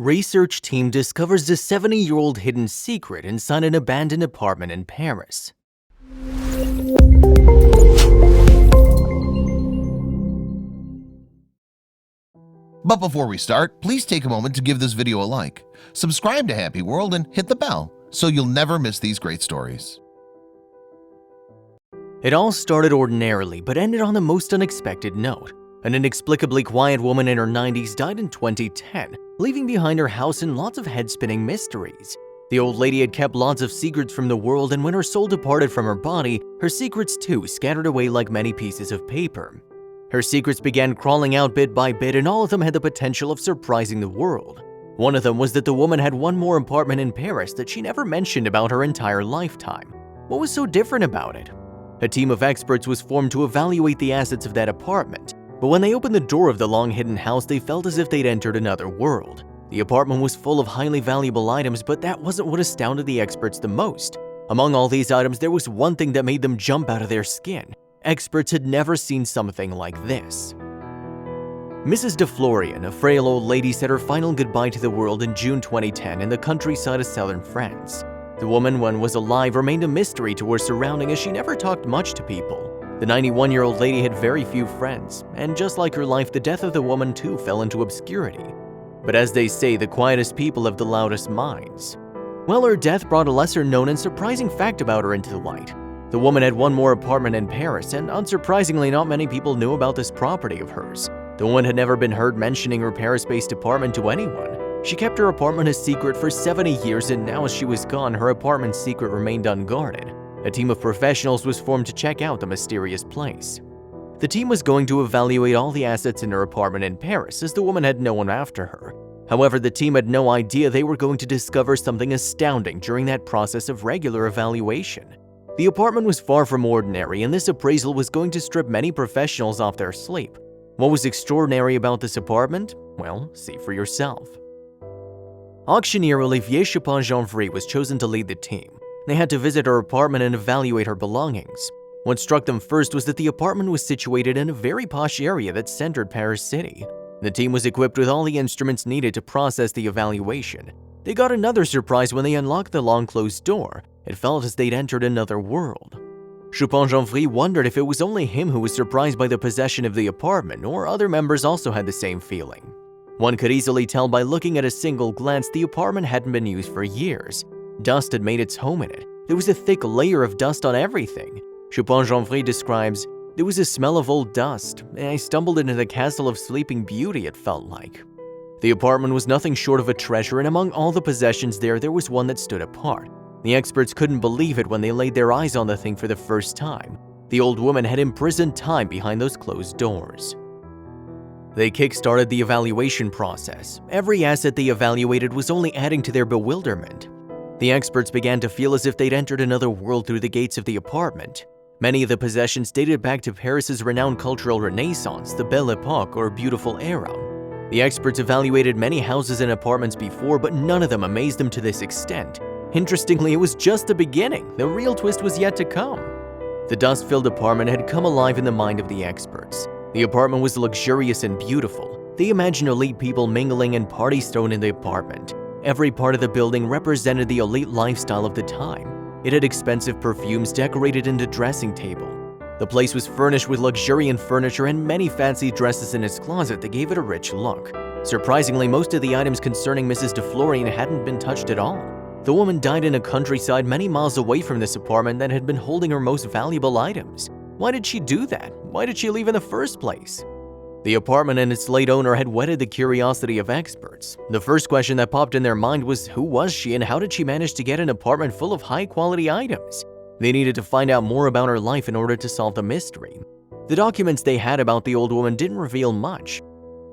Research team discovers a 70-year-old hidden secret inside an abandoned apartment in Paris. But before we start, please take a moment to give this video a like, subscribe to Happy World, and hit the bell so you'll never miss these great stories. It all started ordinarily, but ended on the most unexpected note. An inexplicably quiet woman in her 90s died in 2010, leaving behind her house and lots of head-spinning mysteries. The old lady had kept lots of secrets from the world, and when her soul departed from her body, her secrets too scattered away like many pieces of paper. Her secrets began crawling out bit by bit, and all of them had the potential of surprising the world. One of them was that the woman had one more apartment in Paris that she never mentioned about her entire lifetime. What was so different about it? A team of experts was formed to evaluate the assets of that apartment, but when they opened the door of the long-hidden house, they felt as if they'd entered another world. The apartment was full of highly valuable items, but that wasn't what astounded the experts the most. Among all these items, there was one thing that made them jump out of their skin. Experts had never seen something like this. Mrs. de Florian, a frail old lady, said her final goodbye to the world in June 2010 in the countryside of southern France. The woman, when was alive, remained a mystery to her surrounding as she never talked much to people. The 91-year-old lady had very few friends, and just like her life, the death of the woman too fell into obscurity. But as they say, the quietest people have the loudest minds. Well, her death brought a lesser-known and surprising fact about her into the light. The woman had one more apartment in Paris, and unsurprisingly, not many people knew about this property of hers. The woman had never been heard mentioning her Paris-based apartment to anyone. She kept her apartment a secret for 70 years, and now as she was gone, her apartment's secret remained unguarded. A team of professionals was formed to check out the mysterious place. The team was going to evaluate all the assets in her apartment in Paris, as the woman had no one after her. However, the team had no idea they were going to discover something astounding during that process of regular evaluation. The apartment was far from ordinary, and this appraisal was going to strip many professionals off their sleep. What was extraordinary about this apartment? Well, see for yourself. Auctioneer Olivier Chupin-Jeanvry was chosen to lead the team. They had to visit her apartment and evaluate her belongings. What struck them first was that the apartment was situated in a very posh area that centered Paris City. The team was equipped with all the instruments needed to process the evaluation. They got another surprise when they unlocked the long-closed door. It felt as they'd entered another world. Chupin-Jeanvry wondered if it was only him who was surprised by the possession of the apartment, or other members also had the same feeling. One could easily tell by looking at a single glance the apartment hadn't been used for years. Dust had made its home in it. There was a thick layer of dust on everything. Chupin-Jeanvry describes, "There was a smell of old dust, and I stumbled into the castle of Sleeping Beauty, it felt like." The apartment was nothing short of a treasure, and among all the possessions there was one that stood apart. The experts couldn't believe it when they laid their eyes on the thing for the first time. The old woman had imprisoned time behind those closed doors. They kick-started the evaluation process. Every asset they evaluated was only adding to their bewilderment. The experts began to feel as if they'd entered another world through the gates of the apartment. Many of the possessions dated back to Paris's renowned cultural renaissance, the Belle Époque, or Beautiful Era. The experts evaluated many houses and apartments before, but none of them amazed them to this extent. Interestingly, it was just the beginning. The real twist was yet to come. The dust-filled apartment had come alive in the mind of the experts. The apartment was luxurious and beautiful. They imagined elite people mingling and parties thrown in the apartment. Every part of the building represented the elite lifestyle of the time. It had expensive perfumes decorated into dressing table. The place was furnished with luxuriant furniture and many fancy dresses in its closet that gave it a rich look. Surprisingly, most of the items concerning Mrs. de Florian hadn't been touched at all. The woman died in a countryside many miles away from this apartment that had been holding her most valuable items. Why did she do that? Why did she leave in the first place? The apartment and its late owner had whetted the curiosity of experts. The first question that popped in their mind was, who was she and how did she manage to get an apartment full of high-quality items? They needed to find out more about her life in order to solve the mystery. The documents they had about the old woman didn't reveal much.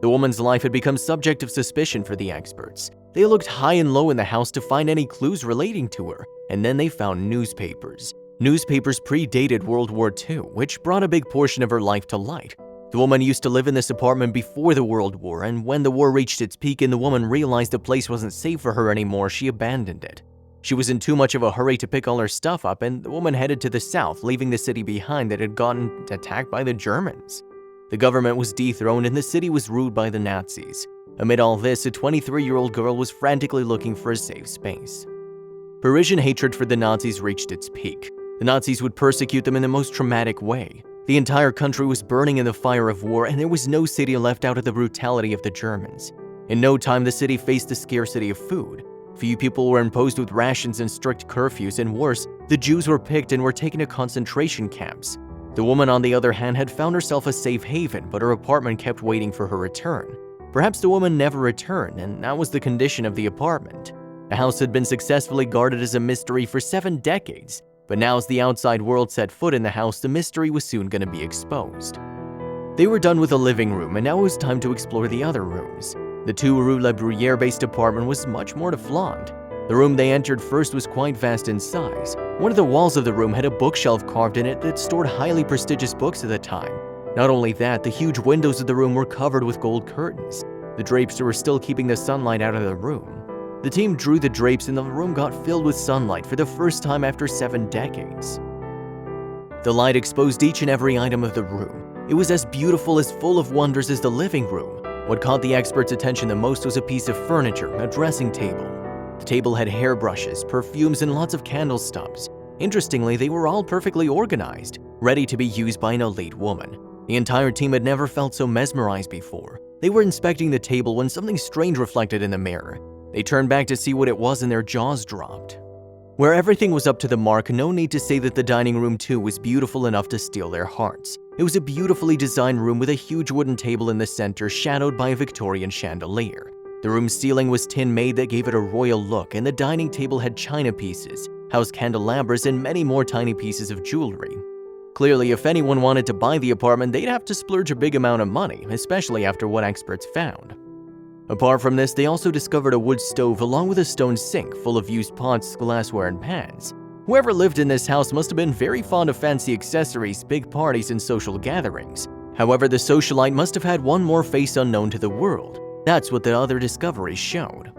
The woman's life had become subject of suspicion for the experts. They looked high and low in the house to find any clues relating to her, and then they found newspapers. Newspapers predated World War II, which brought a big portion of her life to light. The woman used to live in this apartment before the World War, and when the war reached its peak and the woman realized the place wasn't safe for her anymore, she abandoned it. She was in too much of a hurry to pick all her stuff up, and the woman headed to the south, leaving the city behind that had gotten attacked by the Germans. The government was dethroned and the city was ruled by the Nazis. Amid all this, a 23-year-old girl was frantically looking for a safe space. Parisian hatred for the Nazis reached its peak. The Nazis would persecute them in the most traumatic way. The entire country was burning in the fire of war, and there was no city left out of the brutality of the Germans. In no time, the city faced the scarcity of food. Few people were imposed with rations and strict curfews, and worse, the Jews were picked and were taken to concentration camps. The woman, on the other hand, had found herself a safe haven, but her apartment kept waiting for her return. Perhaps the woman never returned, and that was the condition of the apartment. The house had been successfully guarded as a mystery for 7 decades, but now as the outside world set foot in the house, the mystery was soon going to be exposed. They were done with the living room, and now it was time to explore the other rooms. The 2 Rue La Bruyère-based apartment was much more to flaunt. The room they entered first was quite vast in size. One of the walls of the room had a bookshelf carved in it that stored highly prestigious books at the time. Not only that, the huge windows of the room were covered with gold curtains. The drapes were still keeping the sunlight out of the room. The team drew the drapes and the room got filled with sunlight for the first time after 7 decades. The light exposed each and every item of the room. It was as beautiful, as full of wonders as the living room. What caught the experts' attention the most was a piece of furniture, a dressing table. The table had hairbrushes, perfumes, and lots of candle stubs. Interestingly, they were all perfectly organized, ready to be used by an elite woman. The entire team had never felt so mesmerized before. They were inspecting the table when something strange reflected in the mirror. They turned back to see what it was and their jaws dropped. Where everything was up to the mark, no need to say that the dining room too was beautiful enough to steal their hearts. It was a beautifully designed room with a huge wooden table in the center, shadowed by a Victorian chandelier. The room's ceiling was tin-made that gave it a royal look, and the dining table had china pieces, house candelabras, and many more tiny pieces of jewelry. Clearly, if anyone wanted to buy the apartment, they'd have to splurge a big amount of money, especially after what experts found. Apart from this, they also discovered a wood stove along with a stone sink full of used pots, glassware, and pans. Whoever lived in this house must have been very fond of fancy accessories, big parties, and social gatherings. However, the socialite must have had one more face unknown to the world. That's what the other discoveries showed.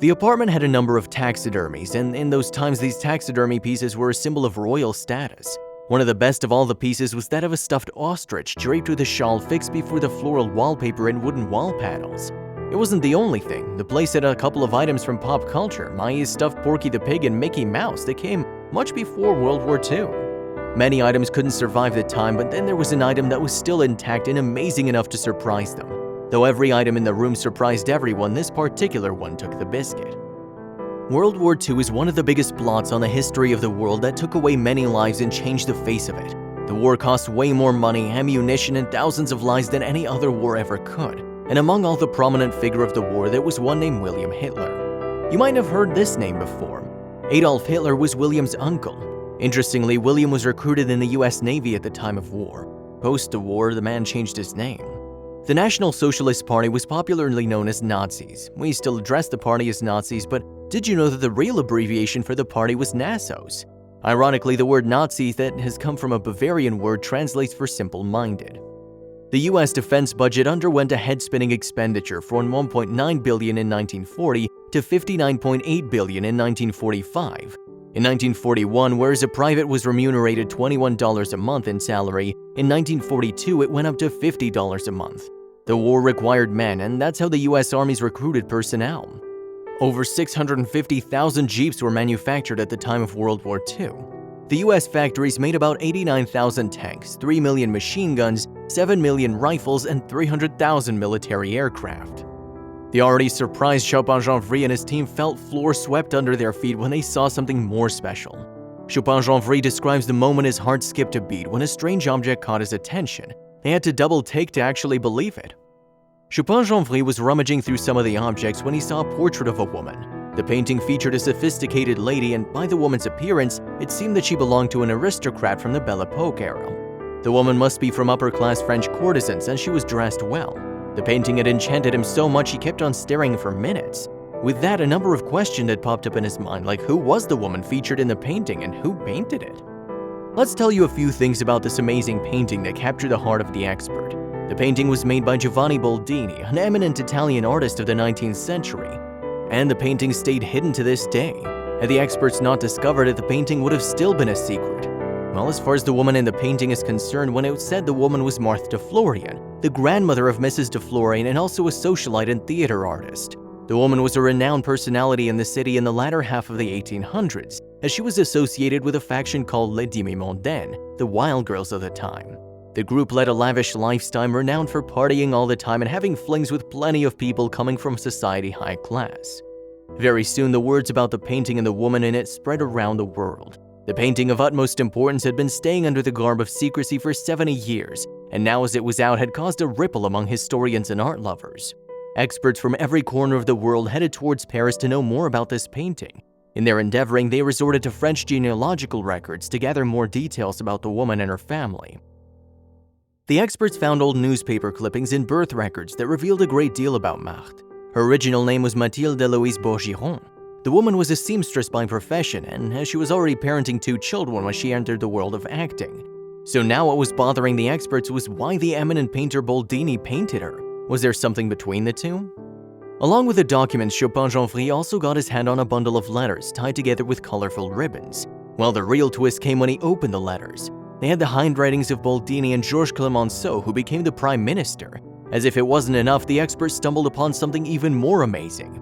The apartment had a number of taxidermies, and in those times these taxidermy pieces were a symbol of royal status. One of the best of all the pieces was that of a stuffed ostrich draped with a shawl fixed before the floral wallpaper and wooden wall panels. It wasn't the only thing. The place had a couple of items from pop culture, Maya's stuffed Porky the Pig and Mickey Mouse that came much before World War II. Many items couldn't survive the time, but then there was an item that was still intact and amazing enough to surprise them. Though every item in the room surprised everyone, this particular one took the biscuit. World War II is one of the biggest blots on the history of the world that took away many lives and changed the face of it. The war cost way more money, ammunition, and thousands of lives than any other war ever could. And among all the prominent figure of the war, there was one named William Hitler. You might have heard this name before. Adolf Hitler was William's uncle. Interestingly, William was recruited in the US Navy at the time of war. Post the war, the man changed his name. The National Socialist Party was popularly known as Nazis. We still address the party as Nazis, but did you know that the real abbreviation for the party was NASOS? Ironically, the word Nazi that has come from a Bavarian word translates for simple-minded. The US defense budget underwent a head-spinning expenditure from $1.9 billion in 1940 to $59.8 billion in 1945. In 1941, whereas a private was remunerated $21 a month in salary, in 1942 it went up to $50 a month. The war required men, and that's how the US Army's recruited personnel. Over 650,000 Jeeps were manufactured at the time of World War II. The US factories made about 89,000 tanks, 3 million machine guns, 7 million rifles, and 300,000 military aircraft. The already surprised Chopin-Joffre and his team felt floor swept under their feet when they saw something more special. Chopin-Joffre describes the moment his heart skipped a beat when a strange object caught his attention. They had to double take to actually believe it. Chopin-Joffre was rummaging through some of the objects when he saw a portrait of a woman. The painting featured a sophisticated lady, and by the woman's appearance, it seemed that she belonged to an aristocrat from the Belle Epoque era. The woman must be from upper-class French courtesans, and she was dressed well. The painting had enchanted him so much he kept on staring for minutes. With that, a number of questions had popped up in his mind, like who was the woman featured in the painting and who painted it? Let's tell you a few things about this amazing painting that captured the heart of the expert. The painting was made by Giovanni Boldini, an eminent Italian artist of the 19th century. And the painting stayed hidden to this day. Had the experts not discovered it, the painting would have still been a secret. Well, as far as the woman in the painting is concerned, when it was said the woman was Marthe de Florian, the grandmother of Mrs. de Florian and also a socialite and theater artist. The woman was a renowned personality in the city in the latter half of the 1800s, as she was associated with a faction called Les Demi-Mondaines, the wild girls of the time. The group led a lavish lifestyle renowned for partying all the time and having flings with plenty of people coming from society high class. Very soon, the words about the painting and the woman in it spread around the world. The painting of utmost importance had been staying under the garb of secrecy for 70 years, and now as it was out had caused a ripple among historians and art lovers. Experts from every corner of the world headed towards Paris to know more about this painting. In their endeavoring, they resorted to French genealogical records to gather more details about the woman and her family. The experts found old newspaper clippings and birth records that revealed a great deal about Marthe. Her original name was Mathilde Eloise Bourgiron. The woman was a seamstress by profession, and as she was already parenting 2 children when she entered the world of acting. So now what was bothering the experts was why the eminent painter Boldini painted her. Was there something between the two? Along with the documents, Chopin-Joffre also got his hand on a bundle of letters tied together with colorful ribbons. Well, the real twist came when he opened the letters. They had the handwritings of Boldini and Georges Clemenceau, who became the prime minister. As if it wasn't enough, the experts stumbled upon something even more amazing.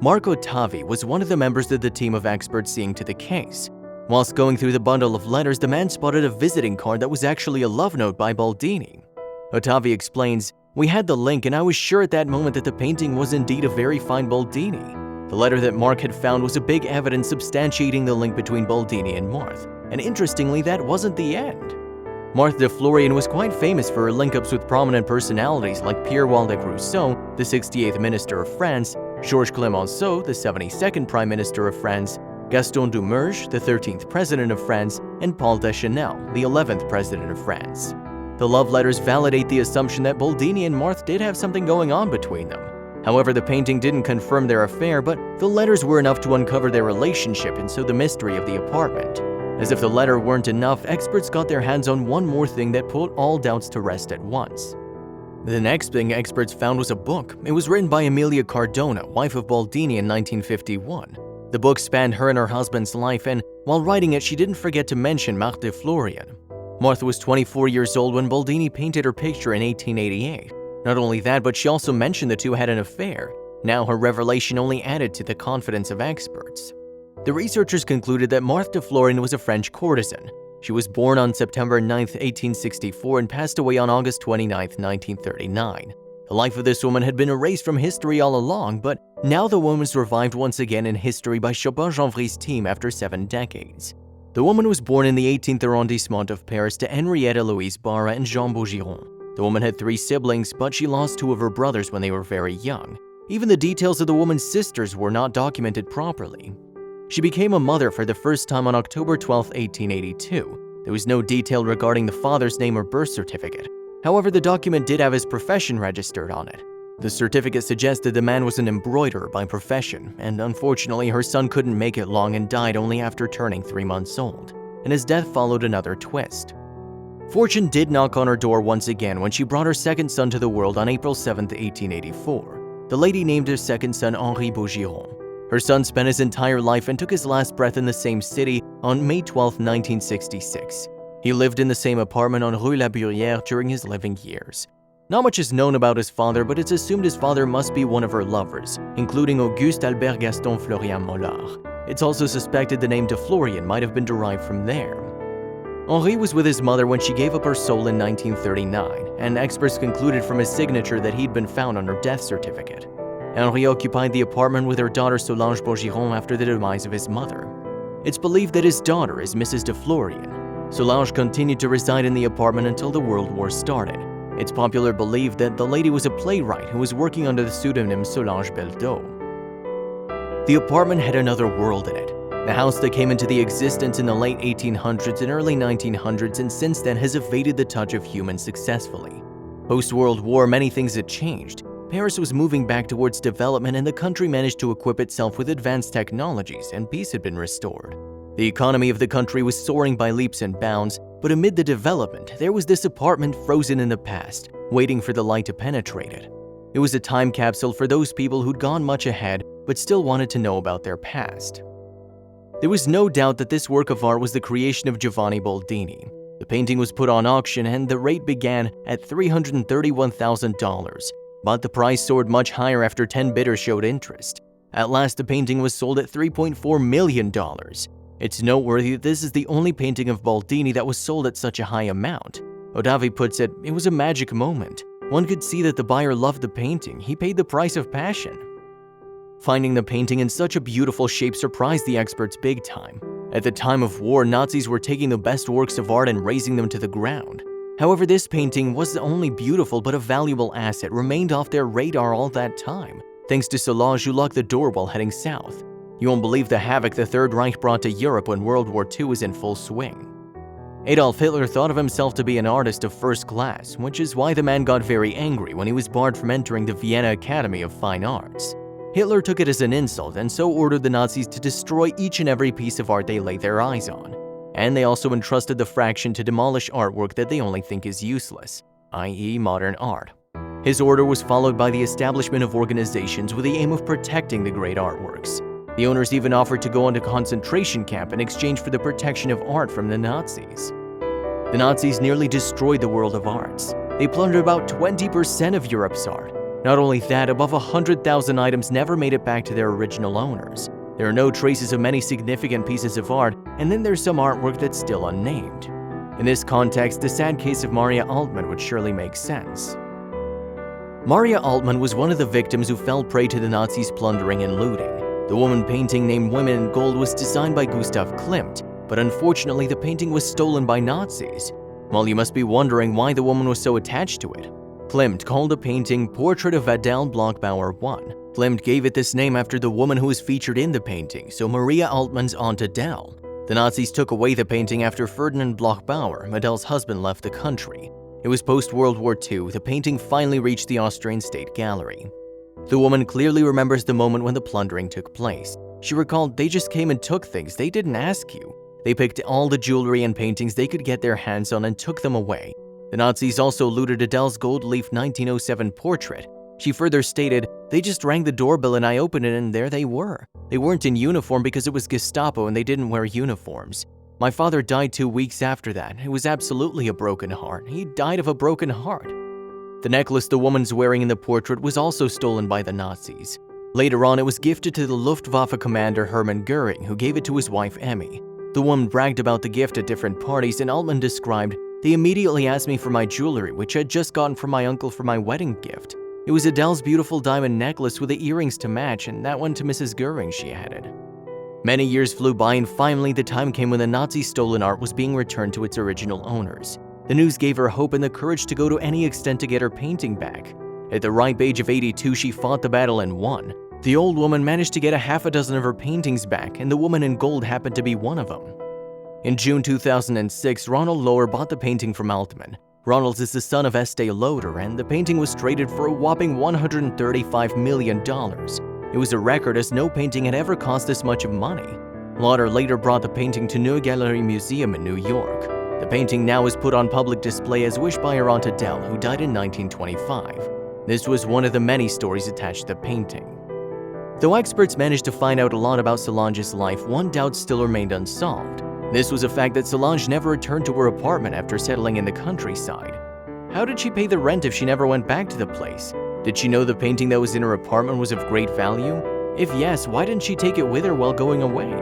Marco Tavi was one of the members of the team of experts seeing to the case. Whilst going through the bundle of letters, the man spotted a visiting card that was actually a love note by Boldini. Ottavi explains, "We had the link and I was sure at that moment that the painting was indeed a very fine Boldini. The letter that Marc had found was a big evidence substantiating the link between Boldini and Marthe. And interestingly, that wasn't the end. Marthe de Florian was quite famous for her link-ups with prominent personalities like Pierre Waldeck Rousseau, the 68th Minister of France, Georges Clemenceau, the 72nd Prime Minister of France, Gaston Doumergue, the 13th President of France, and Paul Deschanel, the 11th President of France. The love letters validate the assumption that Boldini and Marthe did have something going on between them. However, the painting didn't confirm their affair, but the letters were enough to uncover their relationship and so the mystery of the apartment. As if the letter weren't enough, experts got their hands on one more thing that put all doubts to rest at once. The next thing experts found was a book. It was written by Emilia Cardona, wife of Boldini, in 1951. The book spanned her and her husband's life, and while writing it, she didn't forget to mention Marthe de Florian. Marthe was 24 years old when Boldini painted her picture in 1888. Not only that, but she also mentioned the two had an affair. Now her revelation only added to the confidence of experts. The researchers concluded that Marthe de Florian was a French courtesan. She was born on September 9, 1864 and passed away on August 29, 1939. The life of this woman had been erased from history all along, but now the woman was revived once again in history by Chopin-Joffre's team after 7 decades. The woman was born in the 18th arrondissement of Paris to Henriette Louise Barra and Jean Bourgiron. The woman had 3 siblings, but she lost 2 of her brothers when they were very young. Even the details of the woman's sisters were not documented properly. She became a mother for the first time on October 12, 1882. There was no detail regarding the father's name or birth certificate. However, the document did have his profession registered on it. The certificate suggested the man was an embroiderer by profession, and unfortunately her son couldn't make it long and died only after turning 3 months old, and his death followed another twist. Fortune did knock on her door once again when she brought her second son to the world on April 7, 1884. The lady named her second son Henri Bourgiron. Her son spent his entire life and took his last breath in the same city on May 12, 1966. He lived in the same apartment on Rue La Bruyère during his living years. Not much is known about his father, but it's assumed his father must be one of her lovers, including Auguste Albert Gaston Florian Mollard. It's also suspected the name de Florian might have been derived from there. Henri was with his mother when she gave up her soul in 1939, and experts concluded from his signature that he'd been found on her death certificate. Henri occupied the apartment with her daughter Solange Bourgiron after the demise of his mother. It's believed that his daughter is Mrs. de Florian. Solange continued to reside in the apartment until the World War started. It's popular belief that the lady was a playwright who was working under the pseudonym Solange Beldeau. The apartment had another world in it. The house that came into the existence in the late 1800s and early 1900s and since then has evaded the touch of humans successfully. Post-World War, many things had changed. Paris was moving back towards development and the country managed to equip itself with advanced technologies and peace had been restored. The economy of the country was soaring by leaps and bounds, but amid the development, there was this apartment frozen in the past, waiting for the light to penetrate it. It was a time capsule for those people who'd gone much ahead but still wanted to know about their past. There was no doubt that this work of art was the creation of Giovanni Boldini. The painting was put on auction and the rate began at $331,000, but the price soared much higher after 10 bidders showed interest. At last, the painting was sold at $3.4 million. It's noteworthy that this is the only painting of Boldini that was sold at such a high amount. Odavi puts it was a magic moment. One could see that the buyer loved the painting. He paid the price of passion. Finding the painting in such a beautiful shape surprised the experts big time. At the time of war, Nazis were taking the best works of art and razing them to the ground. However, this painting wasn't only beautiful but a valuable asset, remained off their radar all that time, thanks to Solange, who locked the door while heading south. You won't believe the havoc the Third Reich brought to Europe when World War II was in full swing. Adolf Hitler thought of himself to be an artist of first class, which is why the man got very angry when he was barred from entering the Vienna Academy of Fine Arts. Hitler took it as an insult and so ordered the Nazis to destroy each and every piece of art they laid their eyes on. And they also entrusted the fraction to demolish artwork that they only think is useless, i.e. modern art. His order was followed by the establishment of organizations with the aim of protecting the great artworks. The owners even offered to go into concentration camp in exchange for the protection of art from the Nazis. The Nazis nearly destroyed the world of arts. They plundered about 20% of Europe's art. Not only that, above 100,000 items never made it back to their original owners. There are no traces of many significant pieces of art, and then there's some artwork that's still unnamed. In this context, the sad case of Maria Altman would surely make sense. Maria Altman was one of the victims who fell prey to the Nazis' plundering and looting. The woman painting named Women in Gold was designed by Gustav Klimt, but unfortunately the painting was stolen by Nazis. Well, you must be wondering why the woman was so attached to it. Klimt called the painting Portrait of Adele Bloch-Bauer I. Klimt gave it this name after the woman who was featured in the painting, so Maria Altman's Aunt Adele. The Nazis took away the painting after Ferdinand Bloch-Bauer, Adele's husband, left the country. It was post-World War II. The painting finally reached the Austrian State Gallery. The woman clearly remembers the moment when the plundering took place. She recalled, "They just came and took things. They didn't ask you. They picked all the jewelry and paintings they could get their hands on and took them away." The Nazis also looted Adele's gold leaf 1907 portrait. She further stated, "They just rang the doorbell and I opened it and there they were. They weren't in uniform because it was Gestapo and they didn't wear uniforms. My father died 2 weeks after that. It was absolutely a broken heart. He died of a broken heart." The necklace the woman's wearing in the portrait was also stolen by the Nazis. Later on, it was gifted to the Luftwaffe commander Hermann Göring, who gave it to his wife Emmy. The woman bragged about the gift at different parties, and Altman described, "They immediately asked me for my jewelry, which I had just gotten from my uncle for my wedding gift. It was Adele's beautiful diamond necklace with the earrings to match, and that went to Mrs. Göring," she added. Many years flew by, and finally the time came when the Nazi stolen art was being returned to its original owners. The news gave her hope and the courage to go to any extent to get her painting back. At the ripe age of 82, she fought the battle and won. The old woman managed to get a half a dozen of her paintings back, and the woman in gold happened to be one of them. In June 2006, Ronald Lohr bought the painting from Altman. Ronald is the son of Estee Lauder, and the painting was traded for a whopping $135 million. It was a record, as no painting had ever cost this much money. Lauder later brought the painting to Neue Galerie Museum in New York. The painting now is put on public display as wished by her Aunt Adele, who died in 1925. This was one of the many stories attached to the painting. Though experts managed to find out a lot about Solange's life, one doubt still remained unsolved. This was the fact that Solange never returned to her apartment after settling in the countryside. How did she pay the rent if she never went back to the place? Did she know the painting that was in her apartment was of great value? If yes, why didn't she take it with her while going away?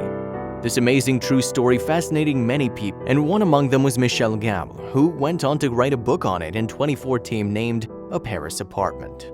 This amazing true story fascinated many people, and one among them was Michel Gable, who went on to write a book on it in 2014 named A Paris Apartment.